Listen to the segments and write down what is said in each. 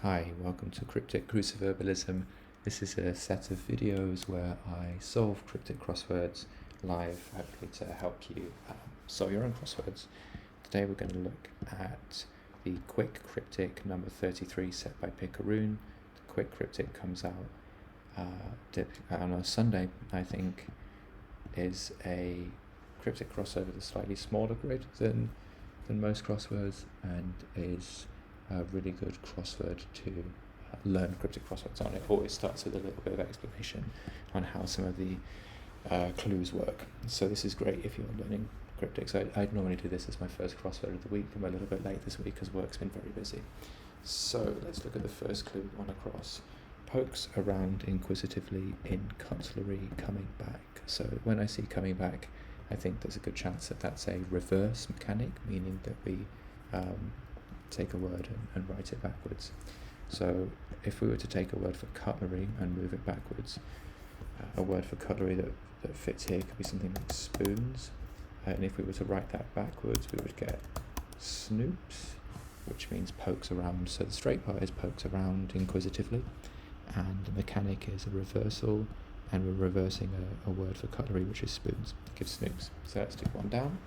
Hi, welcome to Cryptic Cruciverbalism. This is a set of videos where I solve cryptic crosswords live, hopefully to help you solve your own crosswords. Today we're going to look at the Quick Cryptic number 33 set by Picaroon. The Quick Cryptic comes out on a Sunday, I think, is a cryptic crossover with a slightly smaller grid than most crosswords, and is a really good crossword to learn cryptic crosswords on. It always starts with a little bit of explanation on how some of the clues work. So this is great if you're learning cryptics. I'd normally do this as my first crossword of the week. I'm a little bit late this week because work's been very busy. So let's look at the first clue on a cross. Pokes around inquisitively in cutlery coming back. So when I see coming back, I think there's a good chance that that's a reverse mechanic, meaning that we take a word and write it backwards. So if we were to take a word for cutlery and move it backwards, a word for cutlery that fits here could be something like spoons, and if we were to write that backwards we would get snoops, which means pokes around. So the straight part is pokes around inquisitively, and the mechanic is a reversal, and we're reversing a word for cutlery, which is spoons. It gives snoops. So let's do one down.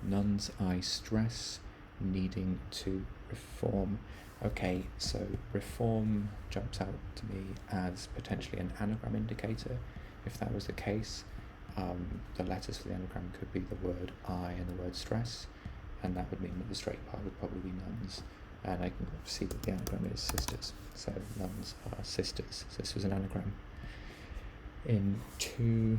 Nuns I stress needing to reform. Okay, so reform jumps out to me as potentially an anagram indicator. If that was the case, the letters for the anagram could be the word I and the word stress, and that would mean that the straight part would probably be nuns, and I can see that the anagram is sisters, so nuns are sisters. So this was an anagram. In 2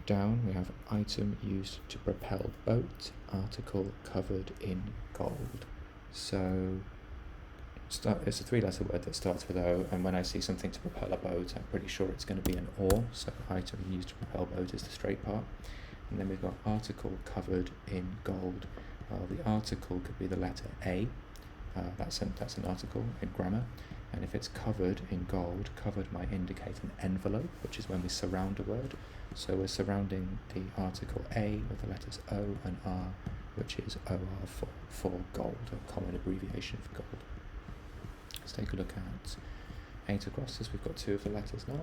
down we have item used to propel boat, article covered in gold. So it's a 3-letter word that starts with O, and when I see something to propel a boat, I'm pretty sure it's going to be an oar. So item used to propel boat is the straight part, and then we've got article covered in gold. Well, the article could be the letter A. That's an article in grammar, and if it's covered in gold, covered might indicate an envelope, which is when we surround a word. So we're surrounding the article A with the letters O and R, which is OR for gold, a common abbreviation for gold. Let's take a look at 8 across, as we've got 2 of the letters now.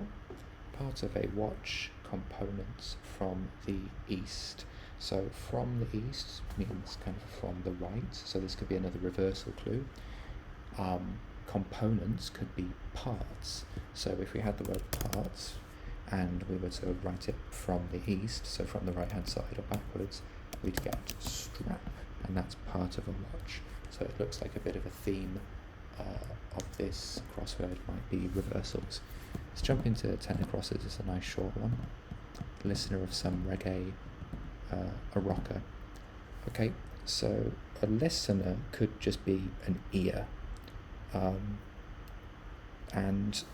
Part of a watch, components from the east. So from the east means kind of from the right, so this could be another reversal clue. Components could be parts. So if we had the word parts and we were to write it from the east, so from the right hand side or backwards, we'd get strap, and that's part of a watch. So it looks like a bit of a theme of this crossword might be reversals. Let's jump into 10 acrosses. It's a nice short one. Listener of some reggae, a rocker. Okay, so a listener could just be an ear, and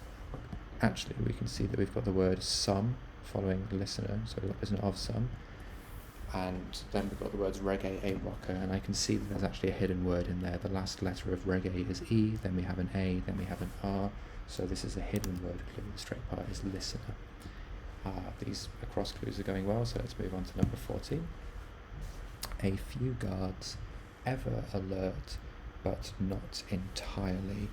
actually we can see that we've got the word some following listener, so we've got listener of some, and then we've got the words reggae, a rocker, and I can see that there's actually a hidden word in there. The last letter of reggae is E, then we have an A, then we have an R, so this is a hidden word clue. The straight part is listener. These across clues are going well, so let's move on to number 14. A few guards ever alert, but not entirely.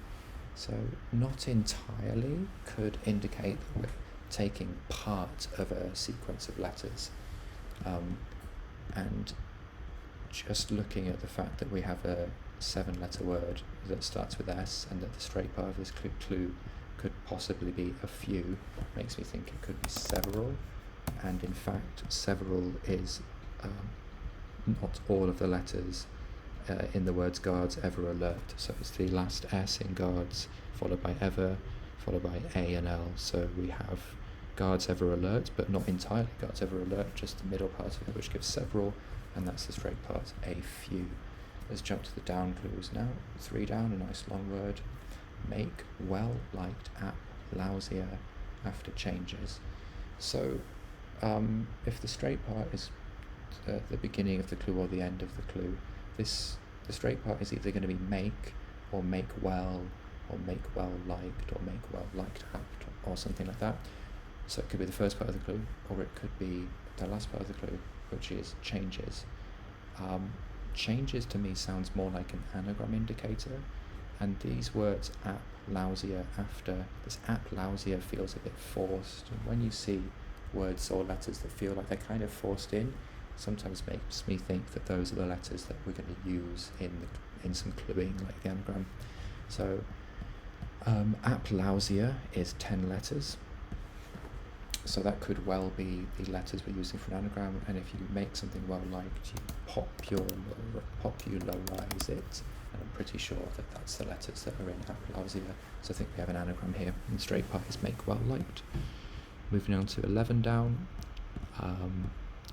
So not entirely could indicate that we're taking part of a sequence of letters, and just looking at the fact that we have a 7-letter word that starts with S, and that the straight part of this clue could possibly be a few, makes me think it could be several, and in fact several is not all of the letters in the words guards ever alert. So it's the last S in guards followed by ever, followed by A and L. So we have guards ever alert, but not entirely guards ever alert, just the middle part of it, which gives several, and that's the straight part, a few. Let's jump to the down clues now. 3 down, a nice long word. Make well-liked app lousier after changes. So if the straight part is the beginning of the clue or the end of the clue, the straight part is either going to be make, or make well, or make well-liked, or make well-liked app, or something like that. So it could be the first part of the clue, or it could be the last part of the clue, which is changes. Changes to me sounds more like an anagram indicator, And these words app, lousier, after, this app, lousier feels a bit forced. And when you see words or letters that feel like they're kind of forced in, sometimes makes me think that those are the letters that we're going to use in some cluing, like the anagram. So app, lousier is 10 letters. So that could well be the letters we're using for an anagram, and if you make something well liked, you popularize it, and I'm pretty sure that that's the letters that are in applausia. So I think we have an anagram here, and straight pies make well liked. Moving on to 11 down,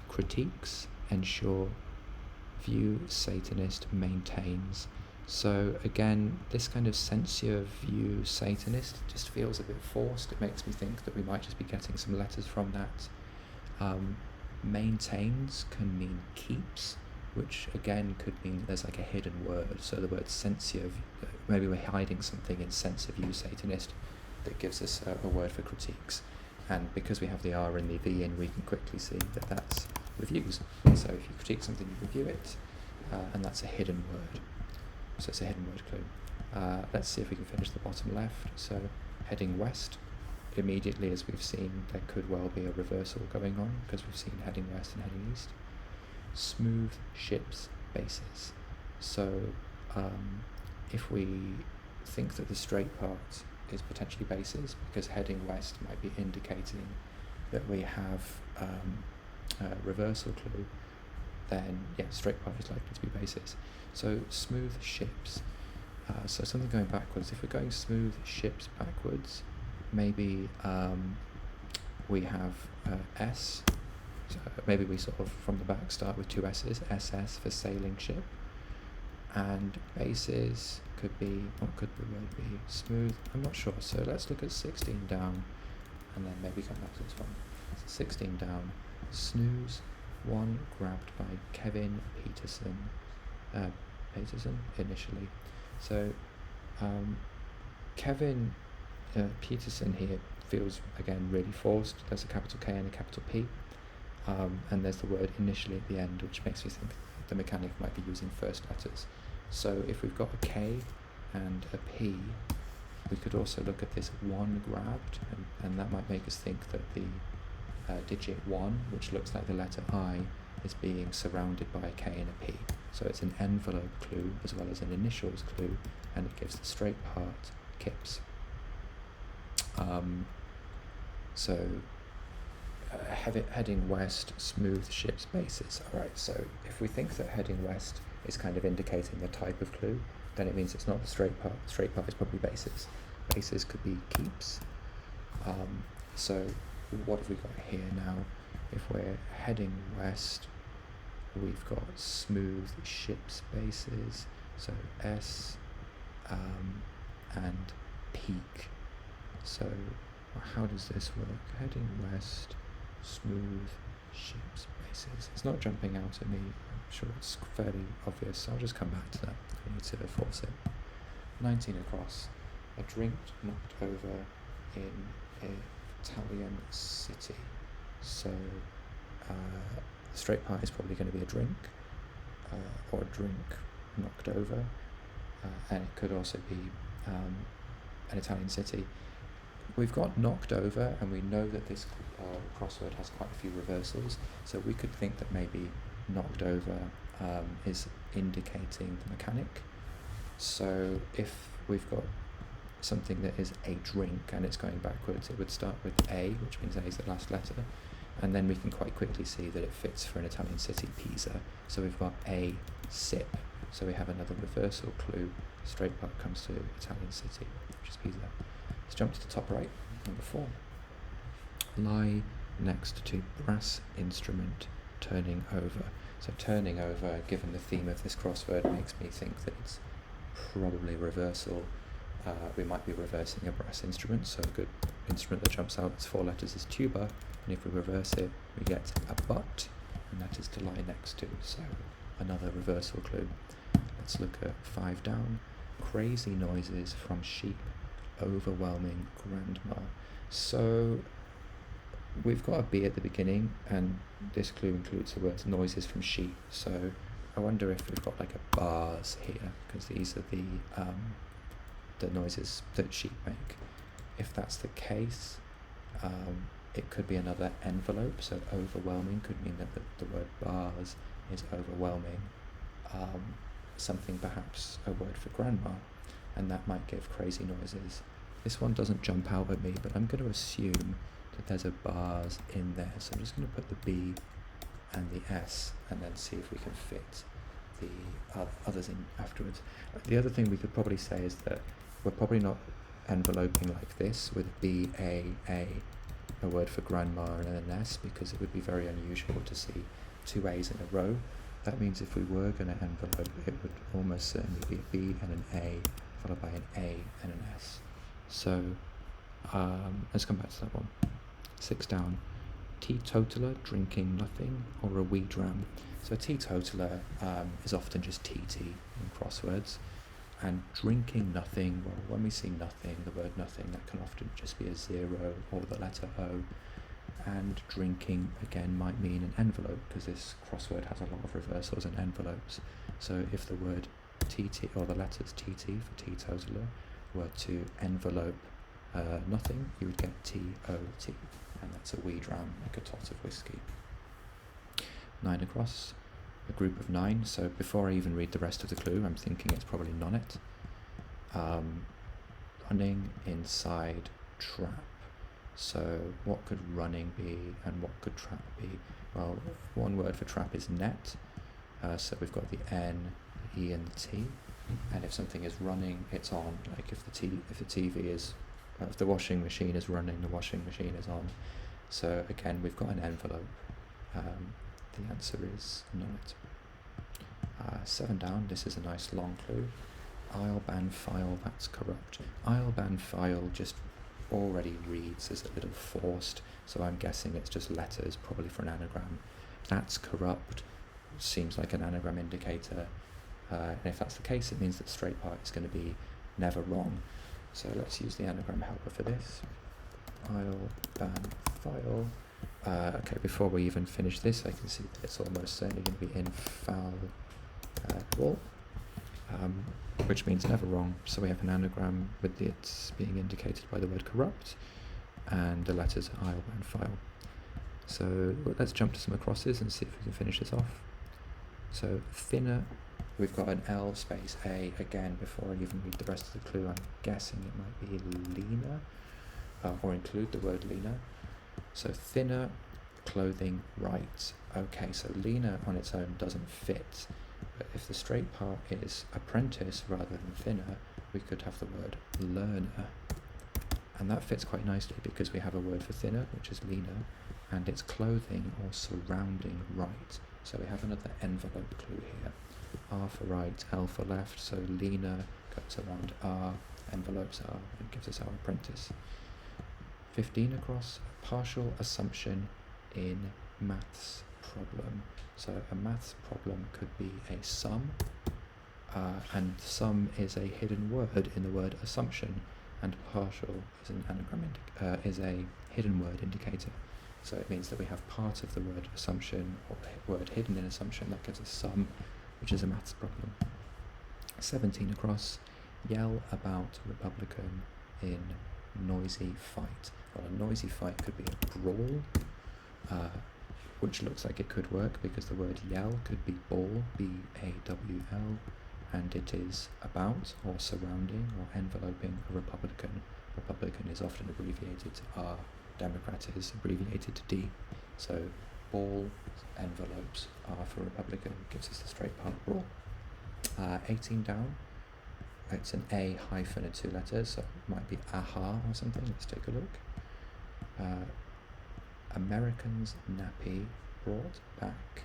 critiques, ensure, view, Satanist, maintains. So again, this kind of censure, view, Satanist just feels a bit forced. It makes me think that we might just be getting some letters from that. Maintains can mean keeps, which again could mean there's like a hidden word. So the word censure, maybe we're hiding something in censor, view, Satanist that gives us a word for critiques. And because we have the R and the V in, we can quickly see that that's reviews. So if you critique something, you review it, and that's a hidden word. So it's a hidden word clue. Let's see if we can finish the bottom left. So heading west, immediately as we've seen, there could well be a reversal going on because we've seen heading west and heading east. Smooth ships bases. So if we think that the straight part is potentially bases, because heading west might be indicating that we have a reversal clue, then yeah, straight part is likely to be bases. So smooth ships. So something going backwards. If we're going smooth ships backwards, maybe we have S. So maybe we sort of from the back start with two S's. SS for sailing ship. And bases could be, what could the word be? Smooth. I'm not sure. So let's look at 16 down, and then maybe come back to this one. 16 down. Snooze. One grabbed by Kevin Peterson initially. So Kevin Peterson here feels again really forced. There's a capital K and a capital P, and there's the word initially at the end, which makes me think the mechanic might be using first letters. So if we've got a K and a P, we could also look at this one grabbed, and that might make us think that the digit 1, which looks like the letter I, is being surrounded by a K and a P. So it's an envelope clue as well as an initials clue, and it gives the straight part kips. Heading west, smooth ships bases. Alright, so if we think that heading west is kind of indicating the type of clue, then it means it's not the straight part. The straight part is probably bases. Bases could be keeps. So what have we got here now? If we're heading west, we've got smooth ships bases, so S and peak. So how does this work? Heading west, smooth ships bases. It's not jumping out at me. I'm sure it's fairly obvious, so I'll just come back to that. I need to force it. 19 across. A drink knocked over in Italian city. So straight part is probably going to be a drink, or a drink knocked over, and it could also be an Italian city. We've got knocked over, and we know that this crossword has quite a few reversals, so we could think that maybe knocked over is indicating the mechanic. So if we've got something that is a drink and it's going backwards, it would start with A, which means A is the last letter, and then we can quite quickly see that it fits for an Italian city, Pisa. So we've got A, sip, so we have another reversal clue. Straight part comes to Italian city, which is Pisa. Let's jump to the top right, number 4. Lie next to brass instrument, turning over. So turning over, given the theme of this crossword, makes me think that it's probably reversal. We might be reversing a brass instrument, so a good instrument that jumps out its 4 letters is tuba, and if we reverse it, we get a but, and that is to lie next to, so another reversal clue. Let's look at 5 down. Crazy noises from sheep, overwhelming grandma. So we've got a B at the beginning, and this clue includes the words noises from sheep, so I wonder if we've got like a bars here, because these are the the noises that sheep make. If that's the case, it could be another envelope, so overwhelming could mean that the word bars is overwhelming. Something perhaps a word for grandma, and that might give crazy noises. This one doesn't jump out at me, but I'm going to assume that there's a bars in there, so I'm just going to put the B and the S and then see if we can fit the others in afterwards. The other thing we could probably say is that we're probably not enveloping like this with B, A, word for grandma and then an S, because it would be very unusual to see two A's in a row. That means if we were going to envelope, it would almost certainly be a B and an A followed by an A and an S. So let's come back to that one. 6 down. Teetotaler, drinking nothing, or a wee dram. So a teetotaler is often just TT in crosswords, and drinking nothing, well, when we see nothing, the word nothing, that can often just be a 0 or the letter O, and drinking again might mean an envelope, because this crossword has a lot of reversals and envelopes. So if the word TT or the letters TT for teetotaler were to envelope nothing, you would get TOT, and that's a wee dram, like a tot of whiskey. 9 across, a group of 9. So before I even read the rest of the clue, I'm thinking it's probably nonnet. Running inside trap. So what could running be and what could trap be? Well, one word for trap is net. So we've got the N, the E and the T. And if something is running, it's on. Like if the TV is, if the washing machine is running, the washing machine is on. So again, we've got an envelope. The answer is nonnet. 7 down, this is a nice long clue. I'll ban file, that's corrupt. I'll ban file just already reads as a little forced, so I'm guessing it's just letters, probably for an anagram. That's corrupt, seems like an anagram indicator. And if that's the case, it means that straight part is going to be never wrong. So let's use the anagram helper for this. I'll ban file. Okay, before we even finish this, I can see that it's almost certainly going to be infallible, which means never wrong. So we have an anagram with it being indicated by the word corrupt, and the letters I'll ban file. So let's jump to some acrosses and see if we can finish this off. So thinner, we've got an L space A. Again, before I even read the rest of the clue, I'm guessing it might be leaner, or include the word leaner. So thinner, clothing, right. Okay, so leaner on its own doesn't fit, but if the straight part is apprentice rather than thinner, we could have the word learner. And that fits quite nicely because we have a word for thinner, which is leaner, and it's clothing or surrounding right. So we have another envelope clue here. R for right, L for left, so leaner goes around R, envelopes R, and gives us our apprentice. 15 across, partial assumption in maths problem. So a maths problem could be a sum, and sum is a hidden word in the word assumption, and partial is an anagram is a hidden word indicator. So it means that we have part of the word assumption or word hidden in assumption that gives us sum, which is a maths problem. 17 across, yell about Republican in noisy fight. Well, a noisy fight could be a brawl, which looks like it could work because the word yell could be ball, B-A-W-L, and it is about or surrounding or enveloping a Republican. Republican is often abbreviated to R, Democrat is abbreviated to D. So ball, envelopes, R for Republican, gives us the straight part brawl. 18 down. It's an A hyphen and 2 letters, so it might be aha or something. Let's take a look. Americans nappy brought back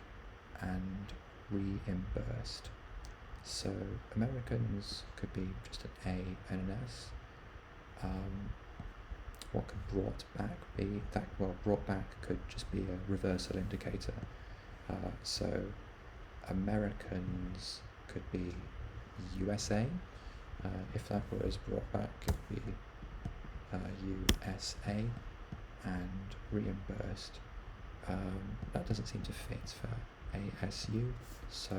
and reimbursed. So Americans could be just an A and an S. What could brought back be? Brought back could just be a reversal indicator. So Americans could be USA. If that was brought back, it would be USA, and reimbursed. That doesn't seem to fit for ASU, so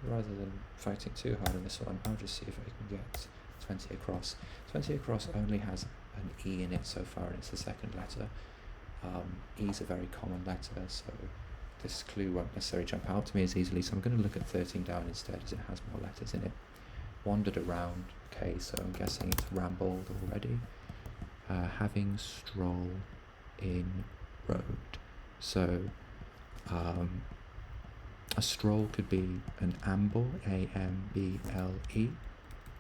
rather than fighting too hard on this one, I'll just see if I can get 20 across. 20 across only has an E in it so far, and it's the second letter. E is a very common letter, so this clue won't necessarily jump out to me as easily, so I'm going to look at 13 down instead, as it has more letters in it. Wandered around, okay, so I'm guessing it's rambled already. Having stroll in road. So a stroll could be an amble, A-M-B-L-E,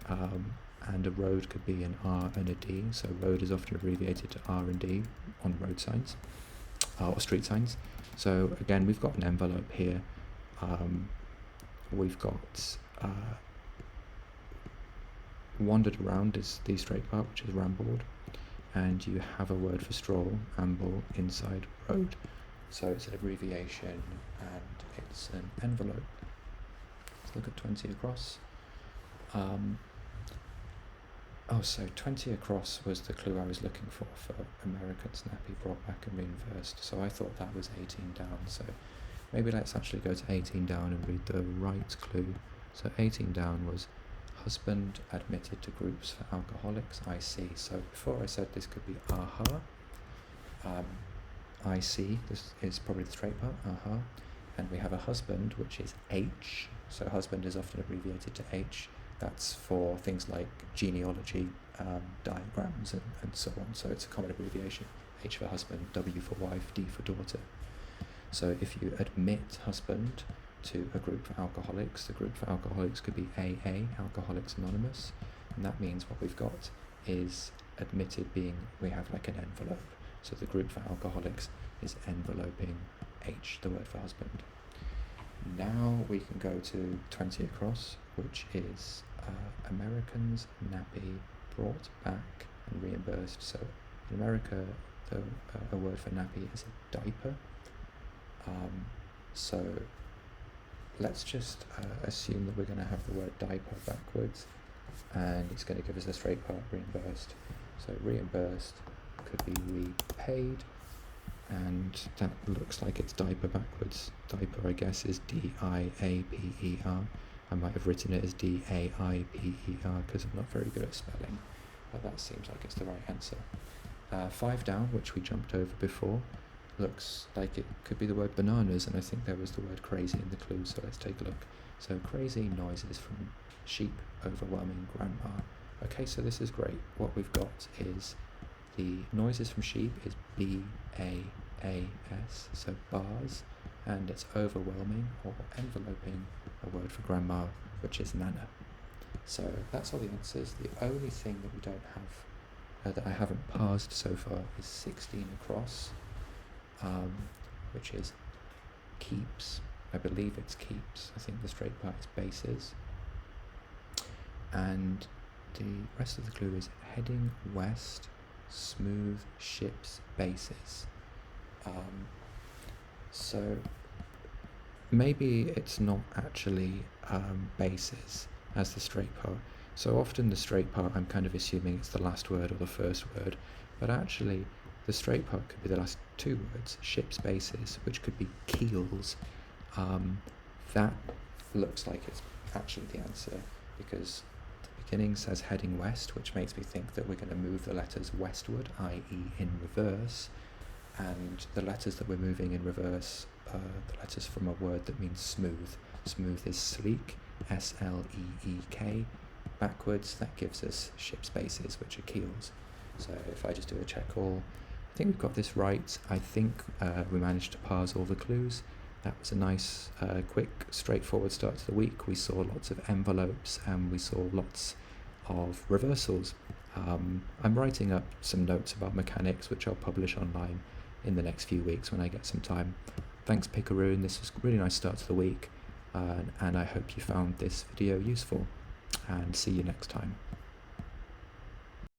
and a road could be an R and a D, so road is often abbreviated to R and D on road signs, or street signs. So again, we've got an envelope here, we've got wandered around is the straight part, which is rambled, and you have a word for stroll, amble, inside road. So it's an abbreviation and it's an envelope. Let's look at 20 across. So 20 across was the clue I was looking for American Snappy brought back and reversed. So I thought that was 18 down. So maybe let's actually go to 18 down and read the right clue. So 18 down was husband admitted to groups for alcoholics, I see. So before I said this could be aha. I see, this is probably the straight part, aha. And we have a husband, which is H. So husband is often abbreviated to H. That's for things like genealogy, diagrams, and so on. So it's a common abbreviation. H for husband, W for wife, D for daughter. So if you admit husband to a group for alcoholics, the group for alcoholics could be AA, Alcoholics Anonymous. And that means what we've got is admitted being, we have like an envelope. So the group for alcoholics is enveloping H, the word for husband. Now we can go to 20 across, which is Americans nappy brought back and reimbursed. So in America, a word for nappy is a diaper. So let's just assume that we're going to have the word diaper backwards, and it's going to give us a straight part, reimbursed. So reimbursed could be repaid, and that looks like it's diaper backwards. Diaper, I guess, is D-I-A-P-E-R. I might have written it as D-A-I-P-E-R because I'm not very good at spelling, but that seems like it's the right answer. 5 down, which we jumped over before, looks like it could be the word bananas, and I think there was the word crazy in the clue, so let's take a look. So crazy noises from sheep overwhelming grandma. Okay, so this is great. What we've got is the noises from sheep is B-A-A-S, so bars, and it's overwhelming or enveloping a word for grandma, which is nana. So that's all the answers. The only thing that we don't have, that I haven't parsed so far, is 16 across, which is keeps. I believe it's keeps. I think the straight part is bases. And the rest of the clue is heading west, smooth ships bases. So maybe it's not actually bases as the straight part. So often the straight part, I'm kind of assuming it's the last word or the first word, but actually the straight part could be the last 2 words, ships bases, which could be keels. That looks like it's actually the answer, because the beginning says heading west, which makes me think that we're going to move the letters westward, i.e. in reverse, and the letters that we're moving in reverse are the letters from a word that means smooth. Smooth is sleek, S-L-E-E-K. Backwards, that gives us ships bases, which are keels. So if I just do a check all, I think we've got this right. I think we managed to parse all the clues. That was a nice, quick, straightforward start to the week. We saw lots of envelopes and we saw lots of reversals. I'm writing up some notes about mechanics, which I'll publish online in the next few weeks when I get some time. Thanks, Picaroon. This was a really nice start to the week, and I hope you found this video useful, and see you next time.